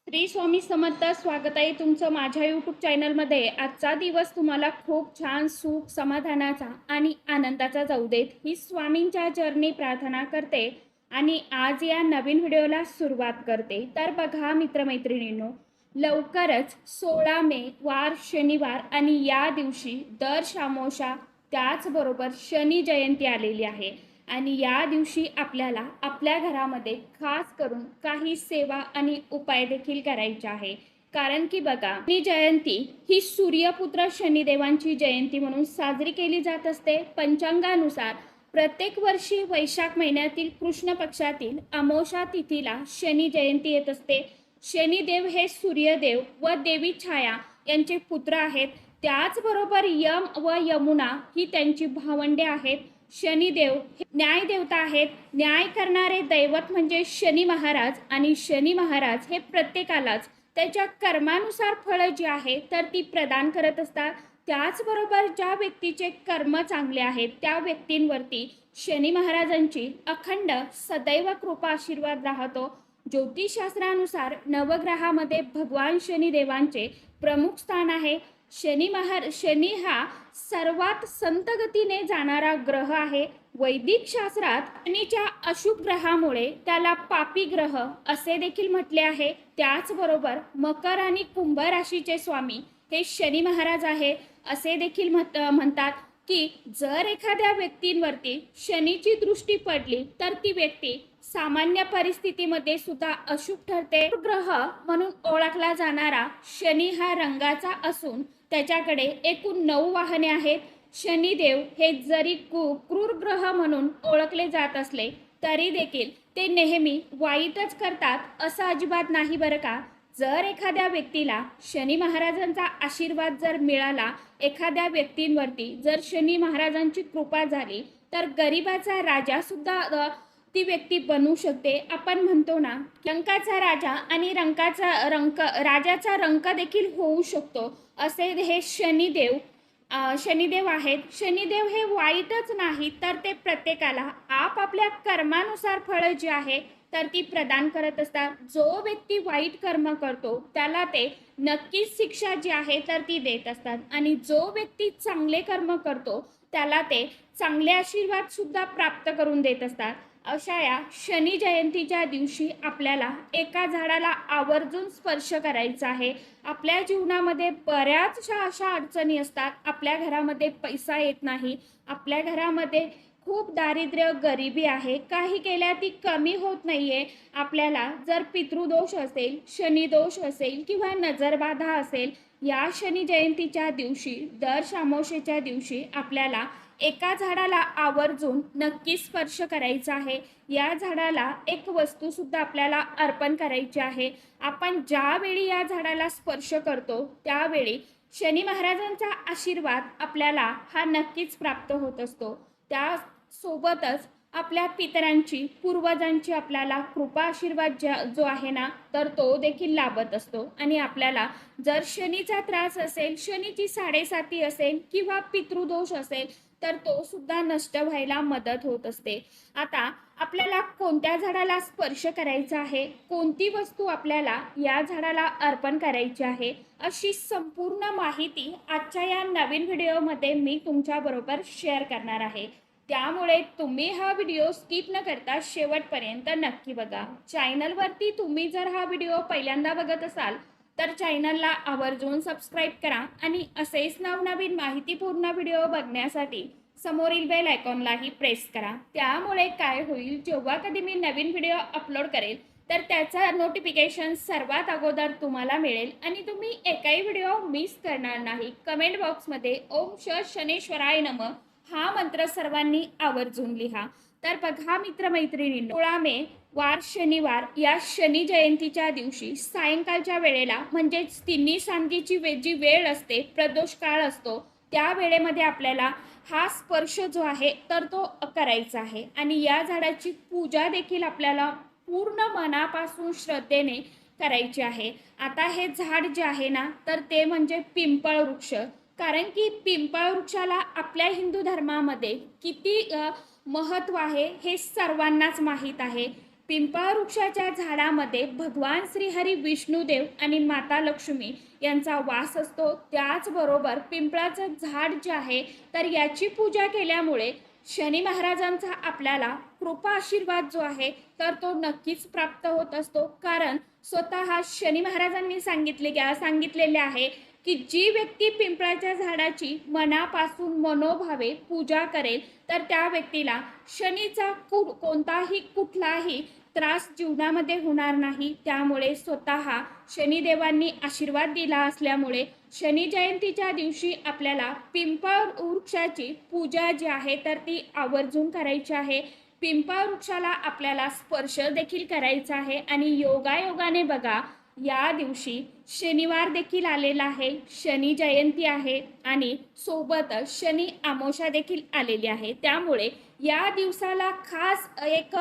श्री स्वामी समर्थ. स्वागत आहे तुमचं माझ्या यूट्यूब चॅनलमध्ये. आजचा दिवस तुम्हाला खूप छान सुख समाधानाचा आणि आनंदाचा जाऊ देत ही स्वामींच्या चरणी प्रार्थना करते आणि आज या नवीन व्हिडिओला सुरुवात करते. तर बघा मित्रमैत्रिणींनो, लवकरच 16 मे वार शनिवार आणि या दिवशी दर अमावस्या त्याचबरोबर शनी जयंती आलेली आहे आणि या दिवशी आपल्याला आपल्या घरामध्ये खास करून काही सेवा आणि उपाय देखील करायचे आहे. कारण की बघा, शनी जयंती ही सूर्यपुत्र शनिदेवांची जयंती म्हणून साजरी केली जात असते. पंचांगानुसार प्रत्येक वर्षी वैशाख महिन्यातील कृष्ण पक्षातील अमावस्या तिथीला शनी जयंती येत असते. शनिदेव हे सूर्यदेव व देवी छाया यांचे पुत्र आहेत. त्याचबरोबर यम व यमुना ही त्यांची भावंडे आहेत. शनिदेव हे न्याय देवता आहेत. न्याय करणारे दैवत म्हणजे शनी महाराज आणि शनी महाराज हे प्रत्येकालाच त्याच्या कर्मानुसार फळं जी आहे तर ती प्रदान करत असतात. त्याचबरोबर ज्या व्यक्तीचे कर्म चांगले आहेत त्या व्यक्तींवरती शनी महाराजांची अखंड सदैव कृपा आशीर्वाद राहतो. ज्योतिषशास्त्रानुसार नवग्रहामध्ये भगवान शनिदेवांचे प्रमुख स्थान आहे. शनी हा सर्वात संत गतीने जाणारा ग्रह आहे. वैदिक शास्त्रात शनीच्या अशुभ ग्रहामुळे त्याला पापी ग्रह असे देखील म्हटले आहे. त्याचबरोबर मकर आणि कुंभ राशीचे स्वामी हे शनी महाराज आहे असे देखील म्हणतात की जर एखाद्या व्यक्तींवरती शनीची दृष्टी पडली तर ती व्यक्ती सामान्य परिस्थितीमध्ये सुद्धा अशुभ ठरते. ग्रह म्हणून ओळखला जाणारा शनी हा रंगाचा असून त्याच्याकडे एकूण 9 वाहने आहेत. शनिदेव हे जरी क्रूर ग्रह म्हणून ओळखले जात असले तरी देखील ते नेहमी वाईटच करतात असं अजिबात नाही बरं का. जर एखाद्या व्यक्तीला शनी महाराजांचा आशीर्वाद जर मिळाला, एखाद्या व्यक्तींवरती जर शनी महाराजांची कृपा झाली तर गरिबाचा राजा सुद्धा ती व्यक्ती बनू शकते. आपण म्हणतो ना, रंकाचा राजा आणि राजाचा रंक देखील होऊ शकतो असे हे शनिदेव आहेत. शनिदेव हे वाईटच नाही तर ते प्रत्येकाला आपापल्या कर्मानुसार फळं जी आहे तर ती प्रदान करत असतात. जो व्यक्ती वाईट कर्म करतो त्याला ते नक्कीच शिक्षा जी आहे तर ती देत असतात आणि जो व्यक्ती चांगले कर्म करतो त्याला ते चांगले आशीर्वाद सुद्धा प्राप्त करून देत असतात. अशा या शनी जयंतीच्या दिवशी आपल्याला एका झाडाला आवर्जून स्पर्श करायचा आहे. आपल्या जीवनामध्ये बऱ्याचशा अशा अडचणी असतात. आपल्या घरामध्ये पैसा येत नाही, आपल्या घरामध्ये खूप दारिद्र्य गरिबी आहे, काही केल्या ती कमी होत नाहीये. आपल्याला जर पितृदोष असेल, शनिदोष असेल किंवा नजरबाधा असेल, या शनी जयंतीच्या दिवशी दर अमावस्येच्या दिवशी आपल्याला एका झाडाला आवर्जून नक्की स्पर्श करायचा आहे. या झाडाला एक वस्तू सुद्धा आपल्याला अर्पण करायची आहे. आपण ज्यावेळी या झाडाला स्पर्श करतो त्यावेळी शनी महाराजांचा आशीर्वाद आपल्याला हा नक्कीच प्राप्त होत असतो. त्यासोबतच आपल्या पितरांची, पूर्वजांची आपल्याला कृपा आशीर्वाद जो आहे ना तर तो देखील लाभत असतो आणि आपल्याला जर शनीचा त्रास असेल, शनीची 7.5 असेल किंवा पितृदोष असेल तर तो सुद्धा नष्ट व्हायला मदत होत असते. आता आपल्याला कोणत्या झाडाला स्पर्श करायचा आहे, कोणती वस्तू आपल्याला या झाडाला अर्पण करायची आहे, अशी संपूर्ण माहिती आजच्या या नवीन व्हिडिओमध्ये मी तुमच्याबरोबर शेअर करणार आहे. त्यामुळे तुम्ही हा व्हिडिओ स्किप न करता शेवटपर्यंत नक्की बघा. चॅनलवरती तुम्ही जर हा व्हिडिओ पहिल्यांदा बघत असाल तर चॅनलला आवर्जून सबस्क्राईब करा आणि असेच नवनवीन माहितीपूर्ण व्हिडिओ बघण्यासाठी समोरील बेल आयकॉनलाही प्रेस करा. त्यामुळे काय होईल, जेव्हा कधी मी नवीन व्हिडिओ अपलोड करेल तर त्याचा नोटिफिकेशन सर्वात अगोदर तुम्हाला मिळेल आणि तुम्ही एकही व्हिडिओ मिस करणार नाही. कमेंट बॉक्समध्ये ओम शनेश्वराय नमः हा मंत्र सर्वांनी आवर्जून लिहा. तर बघा मित्रमैत्रिणींनो, 16 मे वार शनिवार या शनी जयंतीच्या दिवशी सायंकाळच्या वेळेला म्हणजेच तिन्ही सांजेची जी वेळ असते, प्रदोष काळ असतो, त्या वेळेमध्ये आपल्याला हा स्पर्श जो आहे तर तो करायचा आहे आणि या झाडाची पूजा देखील आपल्याला पूर्ण मनापासून श्रद्धेने करायची आहे. आता हे झाड जे आहे ना तर ते म्हणजे पिंपळ वृक्ष. कारण की पिंपळ वृक्षाला आपल्या हिंदू धर्मामध्ये किती महत्त्व आहे हे सर्वांनाच माहीत आहे. पिंपळ वृक्षाच्या झाडामध्ये भगवान श्रीहरी विष्णुदेव आणि माता लक्ष्मी यांचा वास असतो. त्याचबरोबर पिंपळाचं झाड जे आहे तर याची पूजा केल्यामुळे शनी महाराजांचा आपल्याला कृपा आशीर्वाद जो आहे तर तो नक्कीच प्राप्त होत असतो. कारण स्वतः शनी महाराजांनी सांगितलेले आहे की जी व्यक्ती पिंपळाच्या झाडाची मनापासून मनोभावे पूजा करेल तर त्या व्यक्तीला शनीचा कोणताही कुठलाही त्रास जीवनामध्ये होणार नाही. त्यामुळे स्वतः शनिदेवांनी आशीर्वाद दिला असल्यामुळे शनी जयंतीच्या दिवशी आपल्याला पिंपळ वृक्षाची पूजा जी आहे तर ती आवर्जून करायची आहे. पिंपळ वृक्षाला आपल्याला स्पर्श देखील करायचा आहे आणि योगायोगाने बघा या दिवशी शनिवार देखील आलेला आहे, शनी जयंती आहे आणि सोबतच शनी अमावस्या देखील आलेली आहे. त्यामुळे या दिवसाला खास एक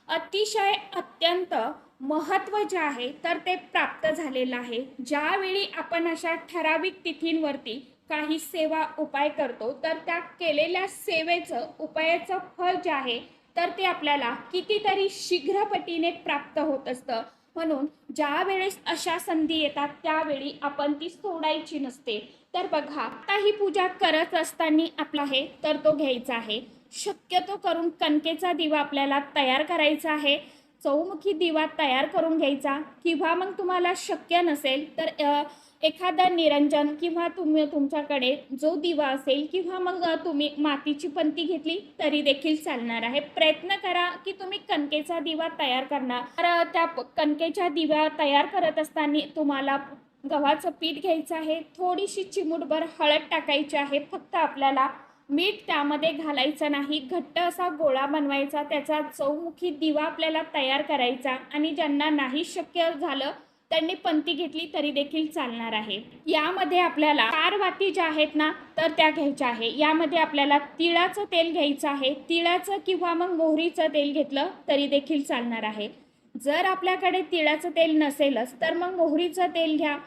अतिशय अत्यंत महत्त्व जे आहे तर ते प्राप्त झालेलं आहे. ज्यावेळी आपण अशा ठराविक तिथींवरती काही सेवा उपाय करतो तर त्या केलेल्या सेवेचं उपायाचं फळ जे आहे तर ते आपल्याला कितीतरी शीघ्रपटीने प्राप्त होत असतं. म्हणून ज्या वेळेस अशा संधी येतात त्यावेळी आपण ती सोडायची नसते. तर बघा आता ही पूजा करत असताना आपला आहे तर तो घ्यायचा आहे. शक्यतो करून कणकेचा दिवा आपल्याला तयार करायचा आहे. चौमुखी दिवा तयार करून घ्यायचा किंवा मग तुम्हाला शक्य नसेल तर एखादं निरंजन किंवा तुमच्याकडे जो दिवा असेल किंवा मग तुम्ही मातीची पंती घेतली तरी देखील चालणार आहे. प्रयत्न करा की तुम्ही कणकेचा दिवा तयार करणार. तर त्या कणकेच्या दिवा तयार करत असताना तुम्हाला गव्हाचं पीठ घ्यायचं आहे, थोडीशी चिमूटभर हळद टाकायची आहे. फक्त आपल्याला मीठ त्यामध्ये घालायचं नाही. घट्ट असा गोळा बनवायचा, त्याचा चौमुखी दिवा आपल्याला तयार करायचा आणि ज्यांना नाही शक्य झालं त्यांनी पंती घेतली तरी देखील चालणार आहे. यामध्ये आपल्याला 4 वाती ज्या आहेत ना तर त्या घ्यायच्या आहे. यामध्ये आपल्याला तिळाचं तेल घ्यायचं आहे. तिळाचं किंवा मग मोहरीचं तेल घेतलं तरी देखील चालणार आहे. जर आपल्याकडे तिळाचं तेल नसेलच तर मग मोहरीचं तेल घ्या.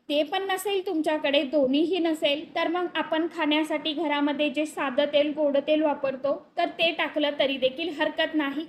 ते पण नसेल तुमच्याकडे, दोन्हीही नसेल तर मग आपण खाण्यासाठी घरामध्ये जे साधं तेल गोड तेल वापरतो तर ते टाकलं तरी देखील हरकत नाही.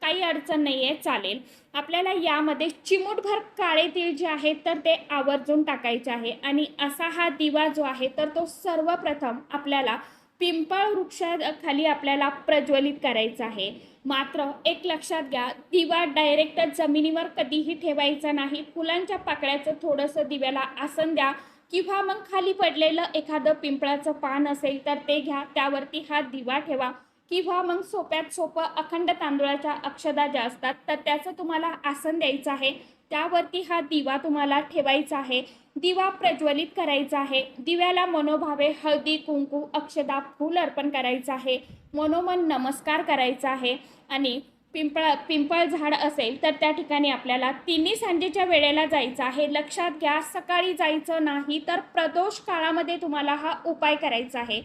काही अडचण नाही आहे, चालेल. आपल्याला यामध्ये चिमूटभर काळे तीळ जे आहेत तर ते आवर्जून टाकायचे आहे आणि असा हा दिवा जो आहे तर तो सर्वप्रथम आपल्याला पिंपळ वृक्षाखाली आपल्याला प्रज्वलित करायचा आहे. मात्र एक लक्षात घ्या, दिवा डायरेक्ट जमिनीवर कधीही ठेवायचा नाही. फुलांच्या पाकळ्याचं थोडंसं दिव्याला आसन द्या किंवा मग खाली पडलेलं एखादं पिंपळाचं पान असेल तर ते घ्या, त्यावरती हा दिवा ठेवा किंवा मग सोप्यात सोपं अखंड तांदूळाच्या अक्षदा ज्या असतात तर त्याचं तुम्हाला आसन द्यायचं आहे. त्यावरती हा दिवा तुम्हाला ठेवायचा आहे. दिवा प्रज्वलित करायचा आहे. दिव्याला मनोभावे हळदी कुंकू अक्षदा फूल अर्पण करायचं आहे. मनोमन नमस्कार करायचा आहे आणि पिंपळ झाड असेल तर त्या ठिकाणी आपल्याला तिन्ही सांजेच्या वेळेला जायचं आहे. लक्षात घ्या, सकाळी जायचं नाही तर प्रदोष काळामध्ये तुम्हाला हा उपाय करायचा आहे.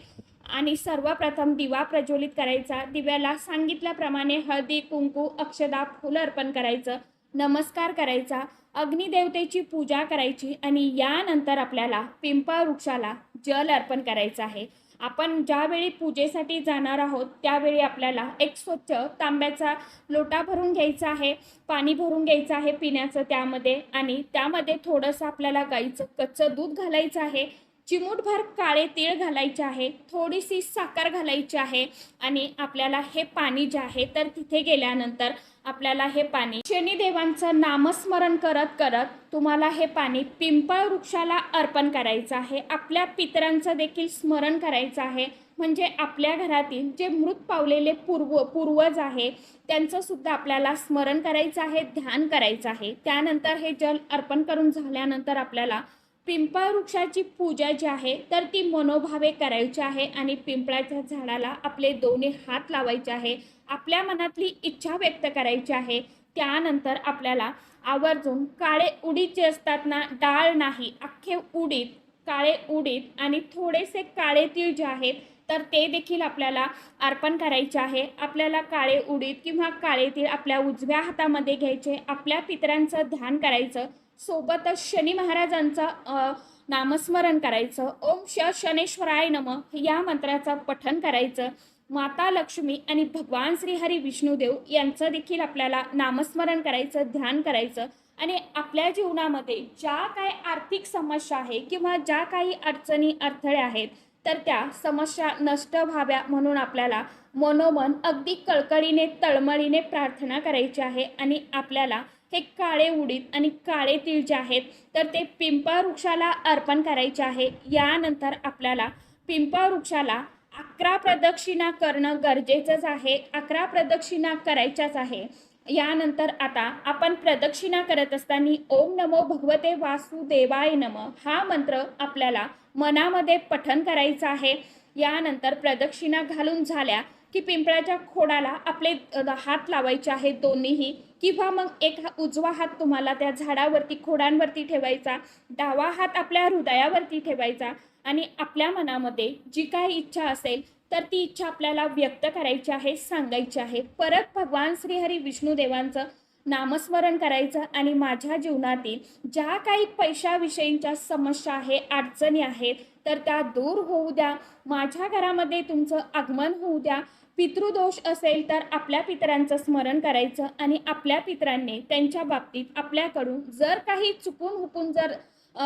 आणि सर्वप्रथम दिवा प्रज्वलित करायचा. दिव्याला सांगितल्याप्रमाणे हळदी कुंकू अक्षदा फूल अर्पण करायचं, नमस्कार करायचा, अग्निदेवतेची पूजा करायची आणि यानंतर आपल्याला पिंपळ वृक्षाला जल अर्पण करायचं आहे. आपण ज्यावेळी पूजेसाठी जाणार आहोत त्यावेळी आपल्याला एक स्वच्छ तांब्याचा लोटा भरून घ्यायचा आहे, पाणी भरून घ्यायचं आहे पिण्याचं त्यामध्ये आणि त्यामध्ये थोडंसं आपल्याला गाईचं कच्चं दूध घालायचं आहे. चिमूटभर काळे तीळ घालायचे आहे, थोडीशी साखर घालायची आहे आणि आपल्याला हे पाणी जे आहे तर तिथे गेल्यानंतर आपल्याला हे पाणी शनिदेवांचं नामस्मरण करत करत तुम्हाला हे पाणी पिंपळ वृक्षाला अर्पण करायचं आहे. आपल्या पितरांचं देखील स्मरण करायचं आहे. म्हणजे आपल्या घरातील जे मृत पावलेले पूर्वज आहे त्यांचं सुद्धा आपल्याला स्मरण करायचं आहे, ध्यान करायचं आहे. त्यानंतर हे जल अर्पण करून झाल्यानंतर आपल्याला पिंपळ वृक्षाची पूजा जी आहे तर ती मनोभावे करायची आहे आणि पिंपळाच्या झाडाला आपले दोन्ही हात लावायचे आहे. आपल्या मनातली इच्छा व्यक्त करायची आहे. त्यानंतर आपल्याला आवर्जून काळे उडीद जे असतात ना, डाळ नाही, अख्खे उडीद, काळे उडीद आणि थोडेसे काळे तीळ जे आहेत तर ते देखील आपल्याला अर्पण करायचे आहे. आपल्याला काळे उडीद किंवा काळे तीळ आपल्या उजव्या हातामध्ये घ्यायचे, आपल्या पितरांचं ध्यान करायचं, सोबतच शनी महाराजांचं नामस्मरण करायचं. ओम शनेश्वराय नमः या मंत्राचं पठण करायचं. माता लक्ष्मी आणि भगवान श्रीहरी विष्णुदेव यांचं देखील आपल्याला नामस्मरण करायचं, ध्यान करायचं आणि आपल्या जीवनामध्ये ज्या काही आर्थिक समस्या आहे किंवा ज्या काही अडचणी अडथळे आहेत तर त्या समस्या नष्ट व्हाव्या म्हणून आपल्याला मनोमन अगदी कळकळीने तळमळीने प्रार्थना करायची आहे आणि आपल्याला हे काळे उडीद आणि काळे तीळ जे आहेत तर ते पिंपळ वृक्षाला अर्पण करायचे आहे। यानंतर आपल्याला पिंपळ वृक्षाला 11 प्रदक्षिणा करणं गरजेचंच आहे। 11 प्रदक्षिणा करायच्याच आहे। यानंतर आता आपण प्रदक्षिणा करत असताना ओम नमो भगवते वासुदेवाय नमः हा मंत्र आपल्याला मनामध्ये पठण करायचं आहे। यानंतर प्रदक्षिणा घालून झाल्या की पिंपळाच्या खोडाला आपले हात लावायचे आहेत दोन्हीही, किंवा मग एक उजवा हात तुम्हाला त्या झाडावरती खोडांवरती ठेवायचा, डावा हात आपल्या हृदयावरती ठेवायचा आणि आपल्या मनामध्ये जी काही इच्छा असेल तर ती इच्छा आपल्याला व्यक्त करायची आहे, सांगायची आहे। परत भगवान श्रीहरी विष्णुदेवांचं नामस्मरण करायचं आणि माझ्या जीवनातील ज्या काही पैशाविषयीच्या समस्या आहे, अडचणी आहेत तर त्या दूर होऊ द्या, माझ्या घरामध्ये तुमचं आगमन होऊ द्या। पितृदोष असेल तर आपल्या पितरांचं स्मरण करायचं आणि आपल्या पितरांनी त्यांच्या बाबतीत आपल्याकडून जर काही चुकून हुकून जर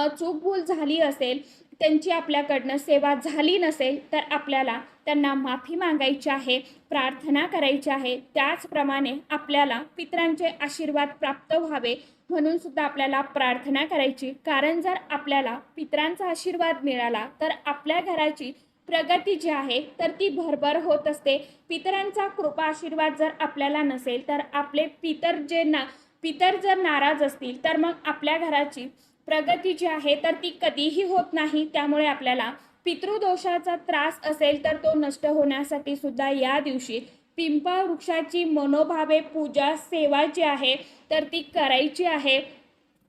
चूकभूल झाली असेल, त्यांची आपल्याकडनं सेवा झाली नसेल तर आपल्याला त्यांना माफी मागायची आहे, प्रार्थना करायची आहे। त्याचप्रमाणे आपल्याला पितरांचे आशीर्वाद प्राप्त व्हावे म्हणून सुद्धा आपल्याला प्रार्थना करायची, कारण जर आपल्याला पितरांचा आशीर्वाद मिळाला तर आपल्या घराची प्रगती जी आहे तर ती भरभर होत असते। पितरांचा कृपा आशीर्वाद जर आपल्याला नसेल तर आपले पितर जर नाराज असतील तर मग आपल्या घराची प्रगती जी आहे तर ती कधीही होत नाही। त्यामुळे आपल्याला पितृदोषाचा त्रास असेल तर तो नष्ट होण्यासाठी सुद्धा या दिवशी पिंपळ वृक्षाची मनोभावे पूजा सेवा जी आहे तर ती करायची आहे।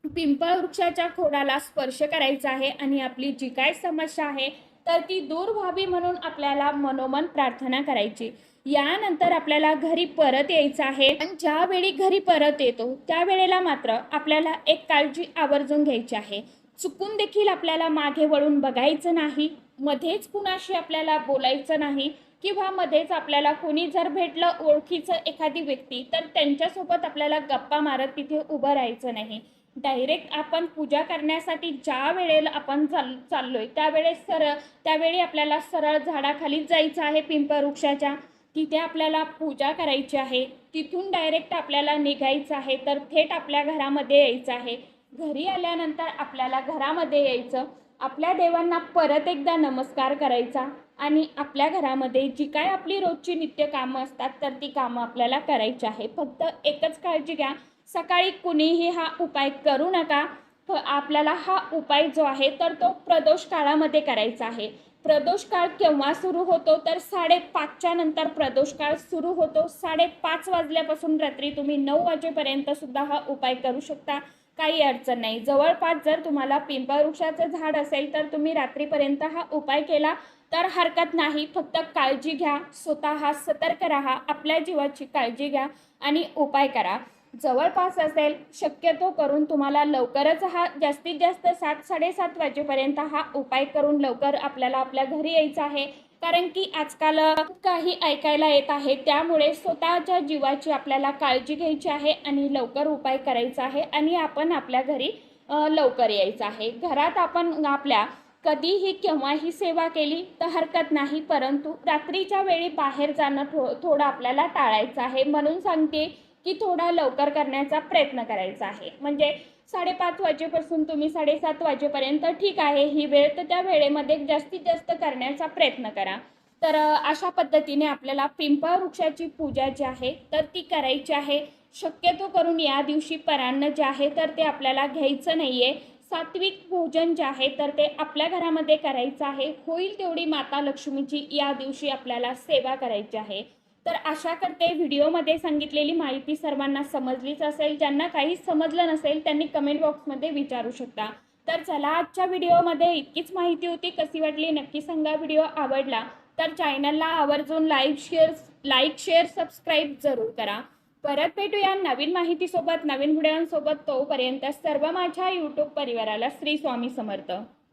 पिंपळ वृक्षाच्या खोडाला स्पर्श करायचा आहे आणि आपली जी काय समस्या आहे तर ती दूर व्हावी म्हणून आपल्याला मनोमन प्रार्थना करायची। यानंतर आपल्याला घरी परत यायचं आहे आणि ज्यावेळी घरी परत येतो त्यावेळेला मात्र आपल्याला एक काळजी आवर्जून घ्यायची आहे, चुकून देखील आपल्याला मागे वळून बघायचं नाही, मध्येच कुणाशी आपल्याला बोलायचं नाही किंवा मध्येच आपल्याला कोणी जर भेटलं ओळखीचं एखादी व्यक्ती तर त्यांच्यासोबत आपल्याला गप्पा मारत तिथे उभं राहायचं नाही। डायरेक्ट आपण पूजा करण्यासाठी ज्या वेळेला आपण चाललोय त्यावेळी आपल्याला सरळ झाडाखालीच जायचं आहे, पिंपळ वृक्षाच्या तिथे आपल्याला पूजा करायची आहे। तिथून डायरेक्ट आपल्याला निघायचं आहे तर थेट आपल्या घरामध्ये यायचं आहे। घरी आल्यानंतर आपल्याला घरामध्ये यायचं, आपल्या देवांना परत एकदा नमस्कार करायचा आणि आपल्या घरामध्ये जी काय आपली रोजची नित्य कामं असतात तर ती कामं आपल्याला करायची आहे। फक्त एकच काळजी घ्या, सकाळी कुणीही हा उपाय करू नका। आपल्याला हा उपाय जो आहे तर तो प्रदोष काळामध्ये करायचा आहे। प्रदोष काळ केव्हा सुरू होतो तर 5:30च्या नंतर प्रदोष काळ सुरू होतो। 5:30 वाजल्यापासून रात्री तुम्ही 9 वाजेपर्यंत सुद्धा हा उपाय करू शकता, काही अडचण नाही। जवळपास जर तुम्हाला पिंपळ वृक्षाचं झाड असेल तर तुम्ही रात्रीपर्यंत हा उपाय केला तर हरकत नाही। फक्त काळजी घ्या, स्वतः सतर्क राहा, आपल्या जीवाची काळजी घ्या आणि उपाय करा। जवळपास असेल शक्यतो करून तुम्हाला लवकरच हा जास्तीत जास्त 7-7:30 वाजेपर्यंत हा उपाय करून लवकर आपल्याला आपल्या घरी यायचं आहे, कारण की आजकाल काही ऐकायला येत आहे। त्यामुळे स्वतःच्या जीवाची आपल्याला काळजी घ्यायची आहे आणि लवकर उपाय करायचा आहे आणि आपण आपल्या घरी लवकर यायचं आहे। घरात आपण आपल्या कधीही केव्हाही सेवा केली तर हरकत नाही, परंतु रात्रीच्या वेळी बाहेर जाणं थोडं आपल्याला टाळायचं आहे। म्हणून सांगते की थोडा लवकर करण्याचा प्रयत्न करायचा आहे। म्हणजे 5:30 वाजेपासून तुम्ही 7:30 वाजेपर्यंत ठीक आहे ही वेळ, तर त्या वेळेमध्ये जास्तीत जास्त करण्याचा प्रयत्न करा। तर अशा पद्धतीने आपल्याला पिंपळ वृक्षाची पूजा जी आहे तर ती करायची आहे। शक्यतो करून या दिवशी परान्न जे आहे तर ते आपल्याला घ्यायचं नाहीये। सात्विक भोजन जे आहे तर ते आपल्या घरामध्ये करायचं आहे। होईल तेवढी माता लक्ष्मीची या दिवशी आपल्याला सेवा करायची आहे। तर आशा करते व्हिडिओमध्ये सांगितलेली माहिती सर्वांना समजलीच असेल। ज्यांना काहीच समजलं नसेल त्यांनी कमेंट बॉक्समध्ये विचारू शकता। तर चला, आजच्या व्हिडिओमध्ये इतकीच माहिती होती, कशी वाटली नक्की सांगा। व्हिडिओ आवडला तर चॅनलला आवर्जून लाईक शेअर सबस्क्राईब जरूर करा। परत भेटूया नवीन माहितीसोबत, नवीन व्हिडिओंसोबत। तोपर्यंत सर्व माझ्या यूट्यूब परिवाराला श्री स्वामी समर्थ।